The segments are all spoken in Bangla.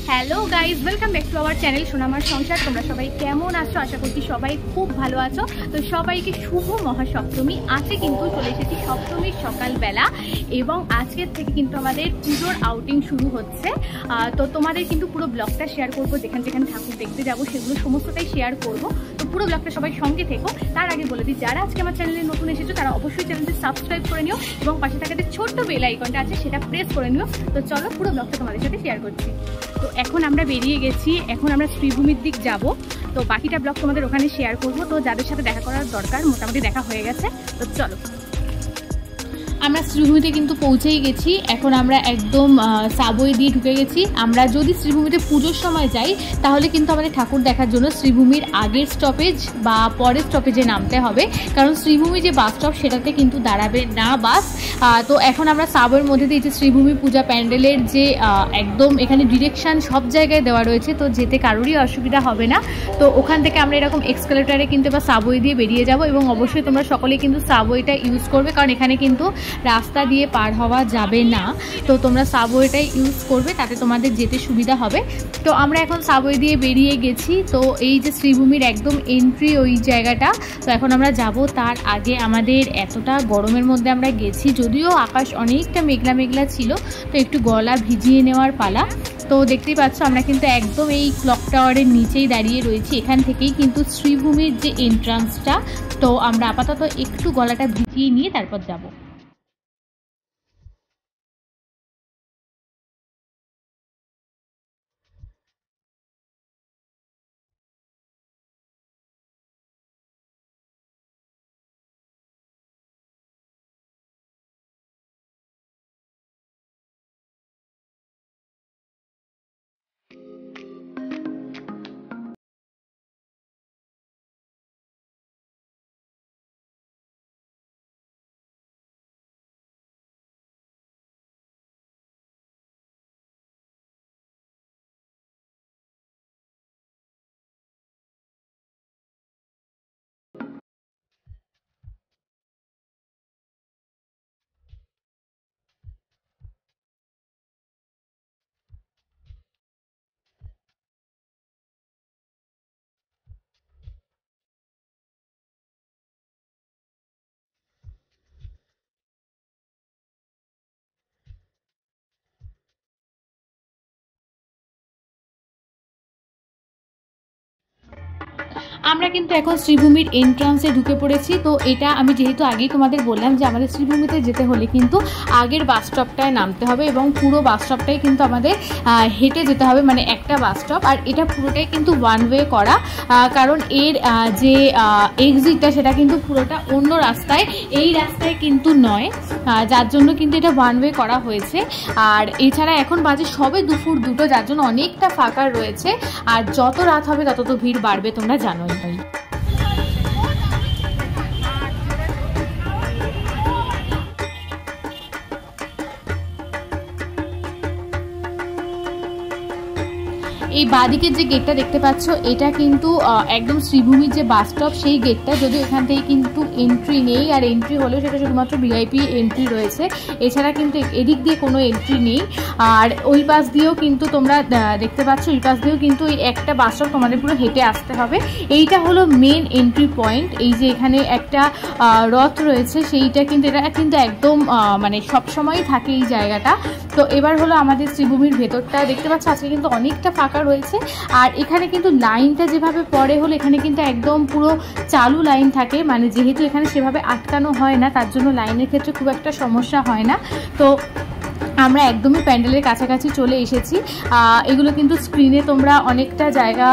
Hello guys, welcome back to our channel Sonamar Sansar. তোমরা সবাই কেমন আছো? আশা করছি সবাই খুব ভালো আছো। তো সবাইকে শুভ মহাসপ্তমী। আজকে কিন্তু চলে এসেছি সপ্তমীর সকালবেলা এবং আজকের থেকে কিন্তু আমাদের পুজোর আউটিং শুরু হচ্ছে। তো তোমাদের কিন্তু পুরো ব্লগটা শেয়ার করবো, যেখানে যেখানে ঠাকুর দেখতে যাবো সেগুলো সমস্তটাই শেয়ার করবো। তো পুরো ব্লগটা সবাই সঙ্গে থেকো। তার আগে বলে দিই, যারা আজকে আমার চ্যানেলে নতুন এসেছো তারা অবশ্যই চ্যানেলটি সাবস্ক্রাইব করে নিও এবং পাশে থাকা যে ছোট্ট বেল আইকনটা আছে সেটা প্রেস করে নিও। তো চলো পুরো ব্লগটা তোমাদের সাথে শেয়ার করছি। তো এখন আমরা বেরিয়ে গেছি, এখন আমরা শ্রীভূমির দিক যাব। তো বাকিটা ব্লগ তোমাদের ওখানে শেয়ার করব। তো যাদের সাথে দেখা করার দরকার মোটামুটি দেখা হয়ে গেছে। তো চলো, আমরা শ্রীভূমিতে কিন্তু পৌঁছেই গেছি। এখন আমরা একদম সাবওয়ে দিয়ে ঢুকে গেছি। আমরা যদি শ্রীভূমিতে পুজোর সময় যাই তাহলে কিন্তু আমাদের ঠাকুর দেখার জন্য শ্রীভূমির আগের স্টপেজ বা পরের স্টপেজে নামতে হবে, কারণ শ্রীভূমি যে বাস স্টপ সেটাতে কিন্তু দাঁড়াবে না বাস। তো এখন আমরা সাবওয়ের মধ্যে দিয়ে যে শ্রীভূমি পূজা প্যান্ডেলের যে একদম এখানে ডিরেকশান সব জায়গায় দেওয়া রয়েছে, তো যেতে কারোরই অসুবিধা হবে না। তো ওখান থেকে আমরা এরকম এক্সকালেটারে কিন্তু এবার সাবওয়ে দিয়ে বেরিয়ে যাব এবং অবশ্যই তোমরা সকলেই কিন্তু সাবওয়েটা ইউজ করবে, কারণ এখানে কিন্তু রাস্তা দিয়ে পার হওয়া যাবে না। তো তোমরা সাবওয়েটাই ইউজ করবে, তাতে তোমাদের যেতে সুবিধা হবে। তো আমরা এখন সাবওয়ে দিয়ে বেরিয়ে গেছি। তো এই যে শ্রীভূমির একদম এন্ট্রি ওই জায়গাটা, তো এখন আমরা যাব। তার আগে আমাদের এতটা গরমের মধ্যে আমরা গেছি, যদিও আকাশ অনেকটা মেঘলা মেঘলা ছিল, তো একটু গলা ভিজিয়ে নেওয়ার পালা। তো দেখতেই পাচ্ছ আমরা কিন্তু একদম এই ক্লক টাওয়ারের নিচেই দাঁড়িয়ে রয়েছি। এখান থেকেই কিন্তু শ্রীভূমির যে এন্ট্রান্সটা, তো আমরা আপাতত একটু গলাটা ভিজিয়ে নিয়ে তারপর যাব। আমরা কিন্তু এখন শ্রীভূমির এন্ট্রান্সে ঢুকে পড়েছি। তো এটা আমি যেহেতু আগেই তোমাদের বললাম যে আমাদের শ্রীভূমিতে যেতে হলে কিন্তু আগের বাস স্টপটায় নামতে হবে এবং পুরো বাস স্টপটাই কিন্তু আমাদের হেঁটে যেতে হবে, মানে একটা বাস স্টপ। আর এটা পুরোটাই কিন্তু ওয়ান ওয়ে করা, কারণ এর যে এক্সিটটা সেটা কিন্তু পুরোটা অন্য রাস্তায়, এই রাস্তায় কিন্তু নয়, যার জন্য কিন্তু এটা ওয়ান ওয়ে করা হয়েছে। আর এছাড়া এখন বাজে সবে দুপুর 2টো, যার জন্য অনেকটা ফাঁকা রয়েছে। আর যত রাত হবে তত তো ভিড় বাড়বে, তোমরা জানোই। এই বাঁদিকের যে গেটটা দেখতে পাচ্ছ এটা কিন্তু একদম শ্রীভূমির যে বাস স্টপ সেই গেটটা, যদিও এখান থেকে কিন্তু এন্ট্রি নেই, আর এন্ট্রি হলেও সেটা শুধুমাত্র ভিআইপি এন্ট্রি রয়েছে, এছাড়া কিন্তু এদিক দিয়ে কোনো এন্ট্রি নেই। আর ওই পাশ দিয়েও কিন্তু তোমরা দেখতে পাচ্ছ, ওই পাশ দিয়েও কিন্তু এই একটা বাস স্টপ তোমাদের পুরো হেঁটে আসতে হবে। এইটা হলো মেন এন্ট্রি পয়েন্ট। এই যে এখানে একটা রথ রয়েছে, সেইটা কিন্তু এটা কিন্তু একদম মানে সবসময়ই থাকে এই জায়গাটা। তো এবার হলো আমাদের শ্রীভূমির ভেতরটা দেখতে পাচ্ছ আজকে কিন্তু অনেকটা ফাঁকা রয়েছে। আর এখানে কিন্তু লাইনটা যেভাবে পড়ে হলো এখানে কিন্তু একদম পুরো চালু লাইন থাকে, মানে যেহেতু এখানে সেভাবে আটকানো হয় না, তার জন্য লাইনের ক্ষেত্রে খুব একটা সমস্যা হয় না। তো আমরা একদমই প্যান্ডেলের কাছাকাছি চলে এসেছি। এগুলো কিন্তু স্ক্রিনে তোমরা অনেকটা জায়গা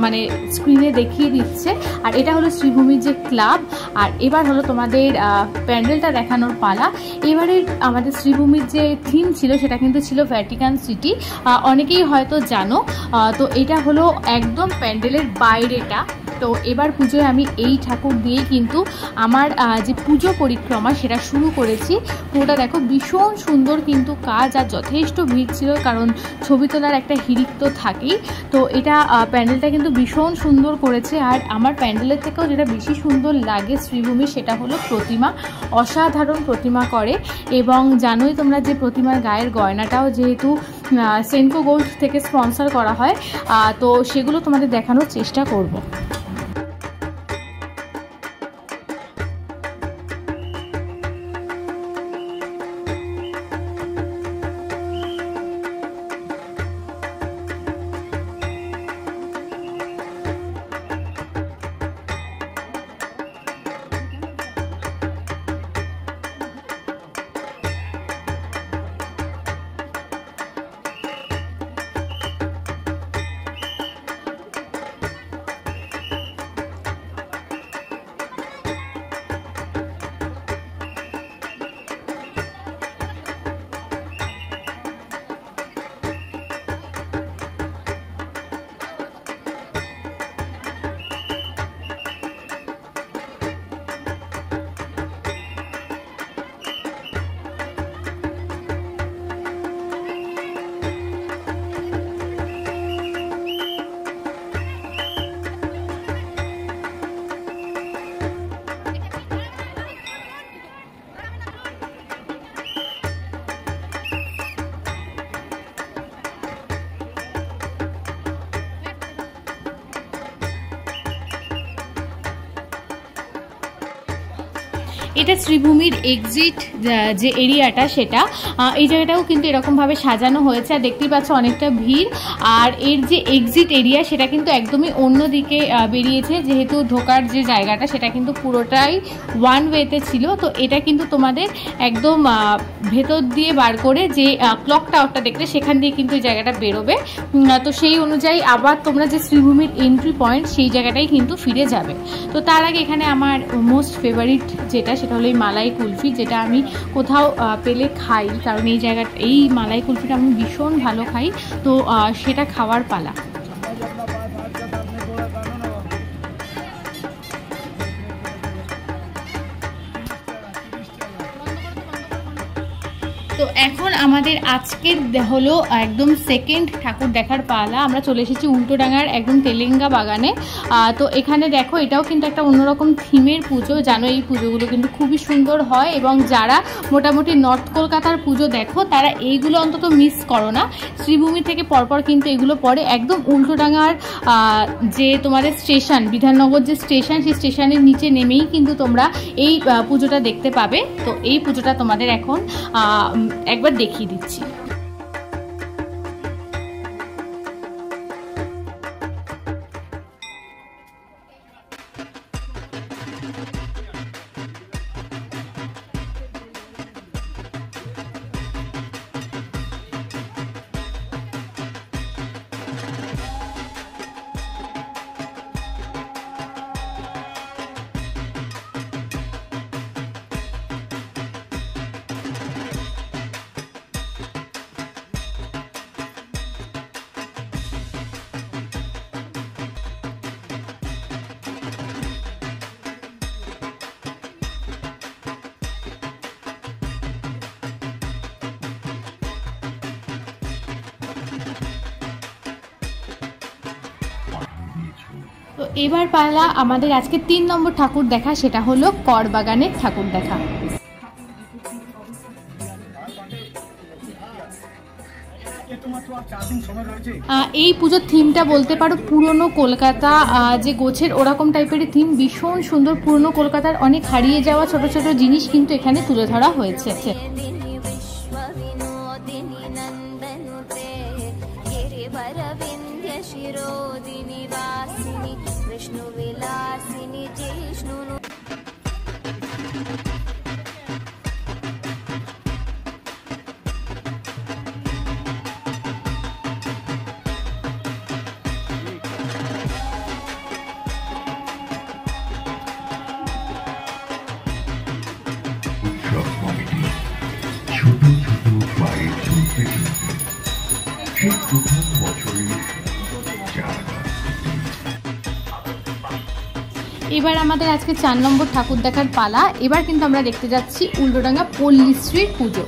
মানে স্ক্রিনে দেখিয়ে দিচ্ছে। আর এটা হলো শ্রীভূমির যে ক্লাব। আর এবার হলো তোমাদের প্যান্ডেলটা দেখানোর পালা। এবারে আমাদের শ্রীভূমির যে থিম ছিল সেটা কিন্তু ছিল ভ্যাটিকান সিটি, অনেকেই হয়তো জানো। তো এটা হলো একদম প্যান্ডেলের বাইরেটা। তো এবার পুজোয় আমি এই ঠাকুর দিয়েই কিন্তু আমার যে পুজো পরিক্রমা সেটা শুরু করেছি। পুরোটা দেখো ভীষণ সুন্দর কিন্তু কাজ, আর যথেষ্ট ভিড় ছিল, কারণ ছবি তোলার একটা হিড়িক তো থাকেই। তো এটা প্যান্ডেলটা কিন্তু ভীষণ সুন্দর করেছে। আর আমার প্যান্ডেলের থেকেও যেটা বেশি সুন্দর লাগে শ্রীভূমি সেটা হলো প্রতিমা, অসাধারণ প্রতিমা করে। এবং জানোই তোমরা যে প্রতিমার গায়ের গয়নাটাও যেহেতু সেনকো গোল্ড থেকে স্পন্সর করা হয়, তো সেগুলো তোমাদের দেখানোর চেষ্টা করব। এটা শ্রীভূমির এক্সিট যে এরিয়াটা সেটা, এই জায়গাটাও কিন্তু এরকমভাবে সাজানো হয়েছে, আর দেখতেই পাচ্ছ অনেকটা ভিড়। আর এর যে এক্সিট এরিয়া সেটা কিন্তু একদমই অন্য দিকে বেরিয়েছে, যেহেতু ঢোকার যে জায়গাটা সেটা কিন্তু পুরোটাই ওয়ান ওয়েতে ছিল। তো এটা কিন্তু তোমাদের একদম ভেতর দিয়ে বার করে যে ক্লক টাওয়ারটা দেখলে সেখান দিয়ে কিন্তু এই জায়গাটা বেরোবে। তো সেই অনুযায়ী আবার তোমরা যে শ্রীভূমির এন্ট্রি পয়েন্ট সেই জায়গাটাই কিন্তু ফিরে যাবে। তো তার আগে এখানে আমার মোস্ট ফেভারিট যেটা সেটা হলো এই মালাই কুলফি, যেটা আমি কোথাও পেলে খাই, কারণ এই জায়গাটা এই মালাই কুলফিটা আমি ভীষণ ভালো খাই। তো সেটা খাওয়ার পালা। তো এখন আমাদের আজকের হলো একদম সেকেন্ড ঠাকুর দেখার পালা। আমরা চলে এসেছি উল্টোডাঙার একদম তেলেঙ্গা বাগানে। তো এখানে দেখো এটাও কিন্তু একটা অন্যরকম থিমের পুজো। জানো এই পুজোগুলো কিন্তু খুবই সুন্দর হয়, এবং যারা মোটামুটি নর্থ কলকাতার পুজো দেখো তারা এইগুলো অন্তত মিস করো না। শ্রীভূমি থেকে পরপর কিন্তু এগুলো পড়ে একদম উল্টোডাঙার যে তোমাদের স্টেশন, বিধাননগর যে স্টেশন, সেই স্টেশনের নিচে নেমেই কিন্তু তোমরা এই পুজোটা দেখতে পাবে। তো এই পুজোটা তোমাদের এখন একবার দেখিয়ে দিচ্ছি। তো এবার পালা আমাদের আজকে 3 নম্বর ঠাকুর দেখা, সেটা হলো করবাগানের ঠাকুর দেখা। এই পুজোর থিমটা বলতে পারো পুরনো কলকাতা, যে গোছের ওরকম টাইপের থিম, ভীষণ সুন্দর। পুরনো কলকাতার অনেক হারিয়ে যাওয়া ছোট ছোট জিনিস কিন্তু এখানে তুলে ধরা হয়েছে। এবার আমাদের আজকে 4 নম্বর ঠাকুর দেখার পালা। এবার কিন্তু আমরা দেখতে যাচ্ছি উল্টোডাঙ্গা পল্লীশ্রীর পুজো।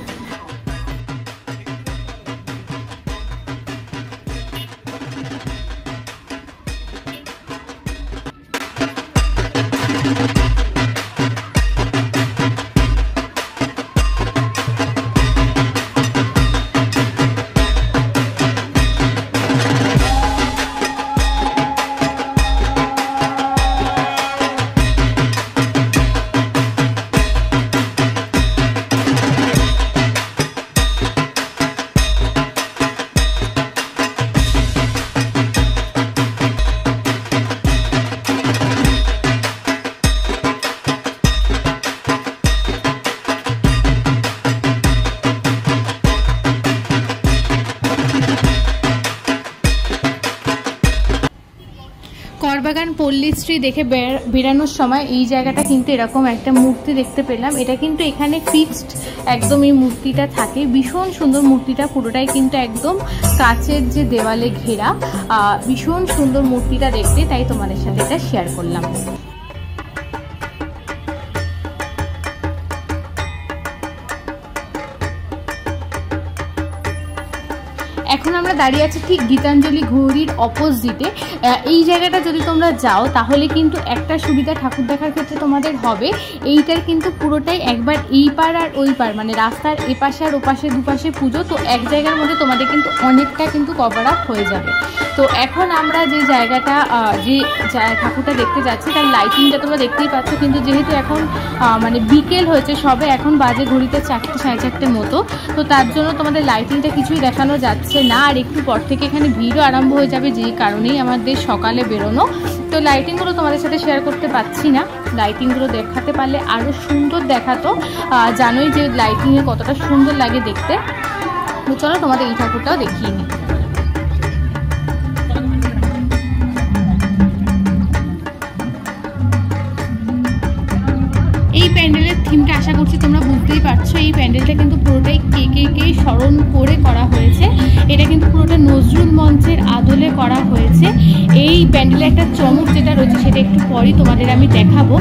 মোহনবাগান পল্লীশ্রী দেখে বেরানোর সময় এই জায়গাটা কিন্তু এরকম একটা মূর্তি দেখতে পেলাম। এটা কিন্তু এখানে ফিক্সড একদম এই মূর্তিটা থাকে। ভীষণ সুন্দর মূর্তিটা, পুরোটাই কিন্তু একদম কাচের যে দেওয়ালে ঘেরা, ভীষণ সুন্দর মূর্তিটা দেখতে, তাই তোমাদের সাথে এটা শেয়ার করলাম। এখন আমরা দাঁড়িয়ে আছি ঠিক গীতাঞ্জলি ঘড়ির অপোজিটে। এই জায়গাটা যদি তোমরা যাও তাহলে কিন্তু একটা সুবিধা ঠাকুর দেখার ক্ষেত্রে তোমাদের হবে, এইটার কিন্তু পুরোটাই একবার এই পার আর ওই পার, মানে রাস্তার এপাশে আর ওপাশে দুপাশে পুজো, তো এক জায়গার মধ্যে তোমাদের কিন্তু অনেকটা কিন্তু কভার আপ হয়ে যাবে। তো এখন আমরা যে জায়গাটা যে ঠাকুরটা দেখতে যাচ্ছি তার লাইটিংটা তোমরা দেখতেই পাচ্ছ, কিন্তু যেহেতু এখন মানে বিকেল হয়েছে সবে, এখন বাজে ঘড়িতে 4টে সাড়ে 4টে মতো, তো তার জন্য তোমাদের লাইটিংটা কিছুই দেখানো যাচ্ছে না। আর একটু পর থেকে এখানে ভিড়ও আরম্ভ হয়ে যাবে, যেই কারণেই আমাদের সকালে বেরোনো। তো লাইটিংগুলো তোমাদের সাথে শেয়ার করতে পারছি না, লাইটিংগুলো দেখাতে পারলে আরও সুন্দর দেখাতো। জানোই যে লাইটিংয়ে কতটা সুন্দর লাগে দেখতে। তো চলো তোমাদের এই ঠাকুরটাও দেখিয়ে নিই। এই প্যান্ডেলের থিমটা আশা করছি তোমরা বুঝতেই পারছো। এই প্যান্ডেলটা কিন্তু পুরোটাই কে স্মরণ করে করা হয়েছে। এটা কিন্তু পুরোটা নজরুল মঞ্চের আদলে করা হয়েছে। এই প্যান্ডেলে একটা চমক যেটা রয়েছে সেটা একটু পরেই তোমাদের আমি দেখাবো।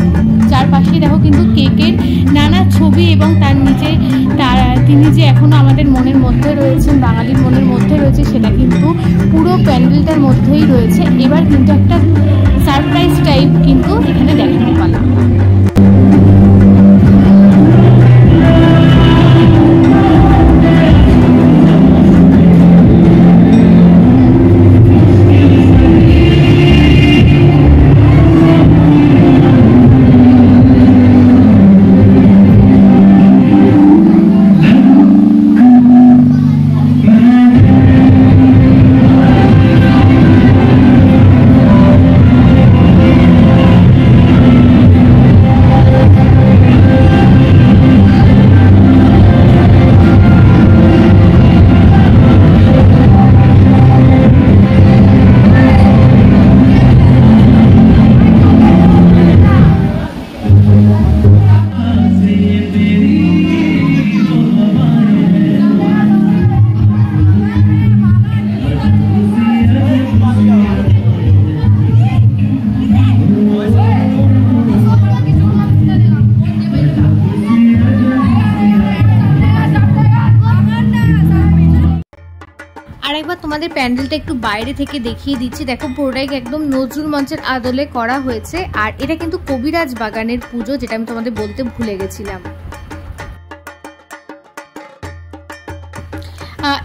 চারপাশে দেখো কিন্তু কেকের নানা ছবি, এবং তার নিচে তিনি যে এখনো আমাদের মনের মধ্যে রয়েছেন, বাঙালির মনের মধ্যে রয়েছে, সেটা কিন্তু পুরো প্যান্ডেলটার মধ্যেই রয়েছে। এবার কিন্তু একটা সারপ্রাইজ টাইপ কিন্তু এখানে দেখাতে পারলাম। আরেকবার তোমাদের প্যান্ডেলটা একটু বাইরে থেকে দেখিয়ে দিচ্ছি। দেখো পুরোটাই একদম নজরুল মঞ্চের আদলে করা হয়েছে। আর এটা কিন্তু কবিরাজ বাগানের পুজো, যেটা আমি তোমাদের বলতে ভুলে গেছিলাম।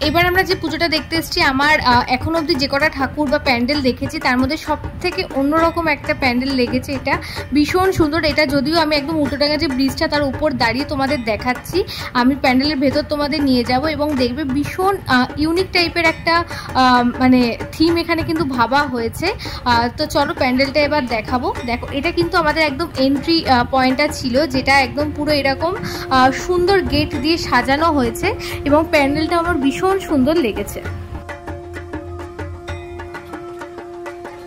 এবার আমরা যে পুজোটা দেখতে এসেছি, আমার এখন অবধি যে কটা ঠাকুর বা প্যান্ডেল দেখেছি তার মধ্যে সব থেকে অন্যরকম একটা প্যান্ডেল লেগেছে। এটা ভীষণ সুন্দর। এটা যদিও আমি একদম উল্টোডাঙ্গা যে ব্রিজটা তার উপর দাঁড়িয়ে তোমাদের দেখাচ্ছি, আমি প্যান্ডেলের ভেতর তোমাদের নিয়ে যাব এবং দেখবে ভীষণ ইউনিক টাইপের একটা মানে থিম এখানে কিন্তু ভাবা হয়েছে। তো চলো প্যান্ডেলটা এবার দেখাবো। দেখো এটা কিন্তু আমাদের একদম এন্ট্রি পয়েন্টটা ছিল, যেটা একদম পুরো এরকম সুন্দর গেট দিয়ে সাজানো হয়েছে, এবং প্যান্ডেলটা আমার ভীষণ সুন্দর লেগেছে।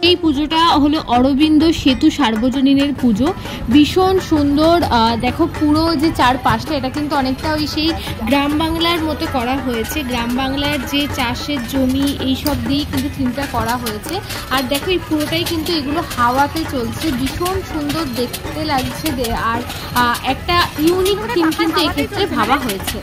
এই পুজোটা হলো অরবিন্দ সেতু সার্বজনীনের পুজো, ভীষণ সুন্দর। দেখো পুরো যে চারপাশটা, এটা কিন্তু অনেকটা ওই সেই গ্রাম বাংলার মতো করা হয়েছে। গ্রাম বাংলার যে চাষের জমি এইসব দিয়ে কিন্তু থিমটা করা হয়েছে। আর দেখো এই পুরোটাই কিন্তু এগুলো হাওয়াতে চলছে, ভীষণ সুন্দর দেখতে লাগছে। আর একটা ইউনিক থিম কিন্তু এক্ষেত্রে ভাবা হয়েছে।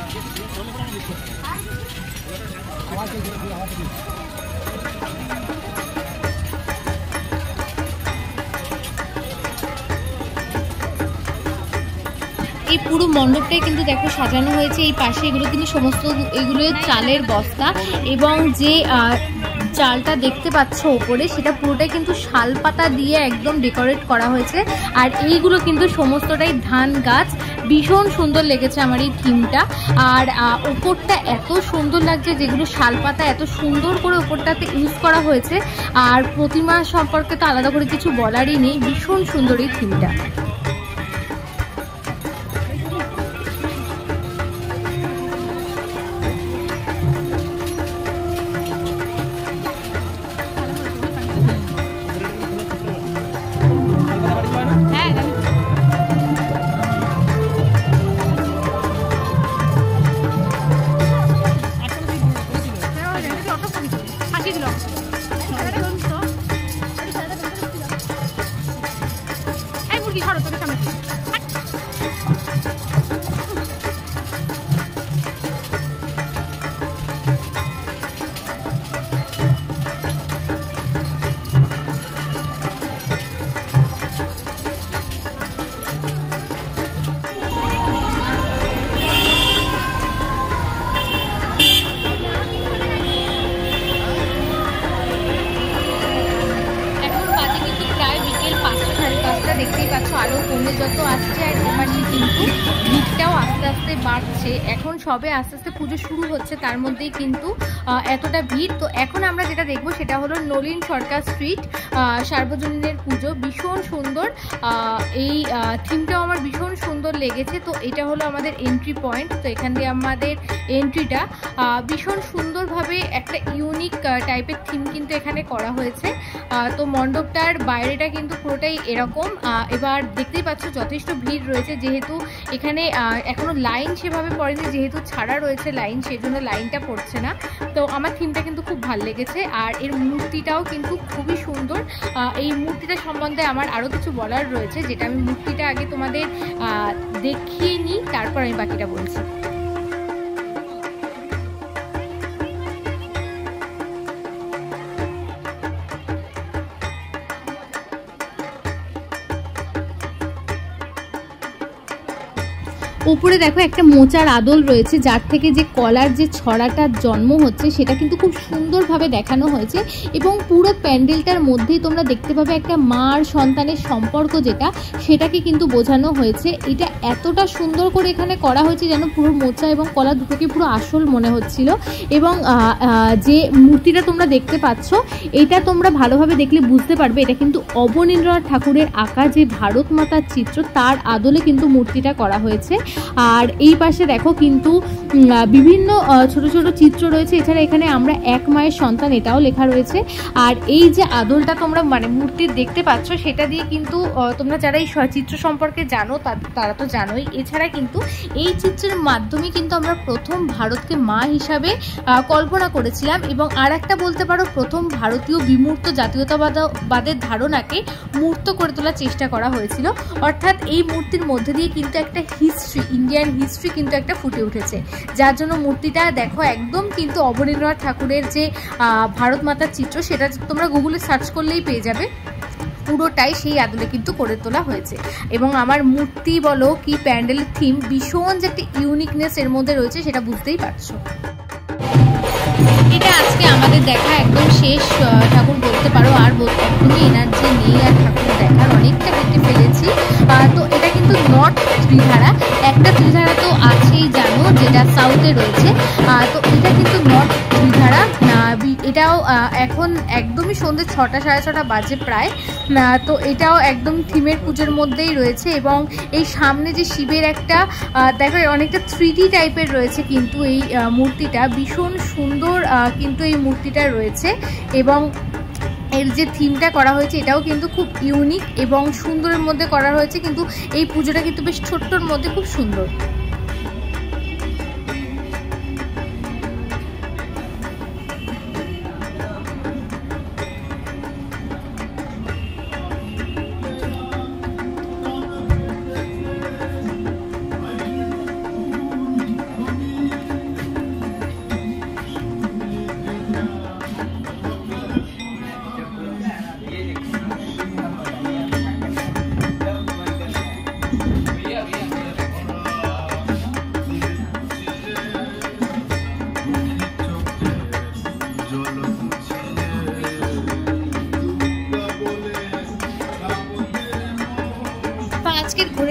এই পুরো মণ্ডপটাই কিন্তু দেখো সাজানো হয়েছে। এই পাশে এগুলো কিন্তু সমস্ত এগুলো চালের বস্তা, এবং যে চালটা দেখতে পাচ্ছ ওপরে সেটা পুরোটাই কিন্তু শাল পাতা দিয়ে একদম ডেকোরেট করা হয়েছে। আর এইগুলো কিন্তু সমস্তটাই ধান গাছ। ভীষণ সুন্দর লেগেছে আমার এই থিমটা। আর ওপরটা এত সুন্দর লাগছে, যেগুলো শাল পাতা এত সুন্দর করে ওপরটাতে ইউজ করা হয়েছে। আর প্রতিমা সম্পর্কে তো আলাদা করে কিছু বলারই নেই, ভীষণ সুন্দর এই থিমটা। দেখতেই পাচ্ছ আলো কমে যত আসছে, আর এপাশে কিন্তু ভিড়টাও আস্তে আস্তে বাড়ছে। এখন সবে আস্তে আস্তে পুজো শুরু হচ্ছে, তার মধ্যেই কিন্তু এতটা ভিড়। তো এখন আমরা যেটা দেখবো সেটা হলো নলিন সরকার স্ট্রিট সার্বজনীনের পুজো। ভীষণ সুন্দর এই থিমটাও আমার ভীষণ সুন্দর লেগেছে। তো এটা হলো আমাদের এন্ট্রি পয়েন্ট। তো এখান দিয়ে আমাদের এন্ট্রিটা ভীষণ সুন্দরভাবে একটা ইউনিক টাইপের থিম কিন্তু এখানে করা হয়েছে। তো মণ্ডপটার বাইরেটা কিন্তু পুরোটাই এরকম। এবার দেখতেই পাচ্ছ যথেষ্ট ভিড় রয়েছে, যেহেতু এখানে এখনো লাইন সেভাবে পড়েনি, যেহেতু ছাড়া রয়েছে লাইন, সেজন্য লাইনটা পড়ছে না। তো আমার থিমটা কিন্তু খুব ভালো লেগেছে। আর এর মূর্তিটাও কিন্তু খুবই সুন্দর। এই মূর্তিটা সম্বন্ধে আমার আরও কিছু বলার রয়েছে, যেটা আমি মূর্তিটা আগে তোমাদের দেখিয়ে নিই, তারপর আমি বাকিটা বলছি। উপরে দেখো একটা মোচার আদল রয়েছে, যার থেকে যে কলার যে ছড়াটার জন্ম হচ্ছে সেটা কিন্তু খুব সুন্দরভাবে দেখানো হয়েছে। এবং পুরো প্যান্ডেলটার মধ্যেই তোমরা দেখতে পাবে একটা মা আর সন্তানের সম্পর্ক, সেটাকে কিন্তু বোঝানো হয়েছে। এটা এতটা সুন্দর করে এখানে করা হয়েছে যেন পুরো মোচা এবং কলা দুটোকে পুরো আসল মনে হচ্ছিল। এবং যে মূর্তিটা তোমরা দেখতে পাচ্ছ, এটা তোমরা ভালোভাবে দেখলে বুঝতে পারবে এটা কিন্তু অবনীন্দ্রনাথ ঠাকুরের আঁকা যে ভারত মাতার চিত্র, তার আদলে কিন্তু মূর্তিটা করা হয়েছে। আর এই পাশে দেখো কিন্তু বিভিন্ন ছোট ছোট চিত্র রয়েছে। এছাড়া এখানে আমরা এক মায়ের সন্তান এটাও লেখা রয়েছে। আর এই যে আদলটা তোমরা মূর্তির দেখতে পাচ্ছ, সেটা দিয়ে কিন্তু তোমরা যারা এই চিত্র সম্পর্কে জানো তারা তো জানোই। এছাড়া কিন্তু এই চিত্রের মাধ্যমে কিন্তু আমরা প্রথম ভারতকে মা হিসাবে কল্পনা করেছিলাম। এবং আর একটা বলতে পারো, প্রথম ভারতীয় বিমূর্ত জাতীয়তাবাদের ধারণাকে মূর্ত করে তোলার চেষ্টা করা হয়েছিল। অর্থাৎ এই মূর্তির মধ্যে দিয়ে কিন্তু একটা হিস্ট্রি, ইন্ডিয়ান হিস্ট্রি কিন্তু একটা ফুটে উঠেছে, যার জন্য মূর্তিটা দেখো একদম কিন্তু অবনীন্দ্রনাথ ঠাকুরের যে ভারত মাতার চিত্র, সেটা তোমরা গুগলে সার্চ করলেই পেয়ে যাবে। পুরোটাই সেই আদলে কিন্তু করে তোলা হয়েছে। এবং আমার মূর্তি বলো কি প্যান্ডেলের থিম, ভীষণ যে একটা ইউনিকনেস এর মধ্যে রয়েছে সেটা বুঝতেই পারছো। এটা আজকে আমাদের দেখা একদম শেষ ঠাকুর বলতে পারো। আর একদমই এনার্জি নেই আর ঠাকুর দেখার, অনেকটা কেটে ফেলেছি। তো এটা কিন্তু নর্থ ত্রিধারা, একটা ত্রিধারা তো আছেই জানো, যেটা সাউথে রয়েছে। তো এটা কিন্তু নর্থ ত্রিধারা। এটাও এখন একদমই সন্ধ্যে 6টা সাড়ে 6টা বাজে প্রায়। তো এটাও একদম থিমের পুজোর মধ্যেই রয়েছে। এবং এই সামনে যে শিবের একটা দেখো অনেকটা 3D টাইপের রয়েছে কিন্তু এই মূর্তিটা, ভীষণ সুন্দর কিন্তু এই মূর্তিটা রয়েছে। এবং এর যে থিমটা করা হয়েছে এটাও কিন্তু খুব ইউনিক এবং সুন্দরের মধ্যে করা হয়েছে। কিন্তু এই পুজোটা কিন্তু বেশ ছোট্টর মধ্যে খুব সুন্দর।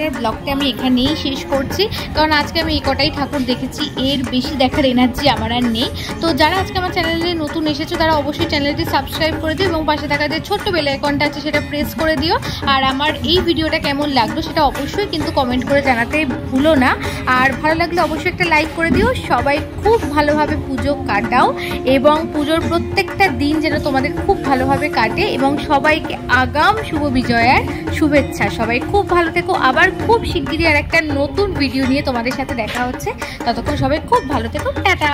আজকের ব্লগটা আমি এখানেই শেষ করছি, কারণ আজকে আমি এই কটাই ঠাকুর দেখেছি, এর বেশি দেখার এনার্জি আমার আর নেই। তো যারা আজকে আমার চ্যানেলে নতুন এসেছো তারা অবশ্যই চ্যানেলটি সাবস্ক্রাইব করে দিও এবং পাশে থাকা যে ছোট্ট বেল আইকনটা আছে সেটা প্রেস করে দিও। আর আমার এই ভিডিওটা কেমন লাগলো সেটা অবশ্যই কিন্তু কমেন্ট করে জানাতে ভুলো না। আর ভালো লাগলে অবশ্যই একটা লাইক করে দিও। সবাই খুব ভালোভাবে পুজো কাটাও এবং পুজোর প্রত্যেকটা দিন যেন তোমাদের খুব ভালোভাবে কাটে এবং সবাইকে আগাম শুভ বিজয়ার শুভেচ্ছা। সবাই খুব ভালো থেকো। আবার খুব শিগগিরই আর একটা নতুন ভিডিও নিয়ে তোমাদের সাথে দেখা হচ্ছে। ততক্ষণ সবাই খুব ভালো থেকো। টাটা।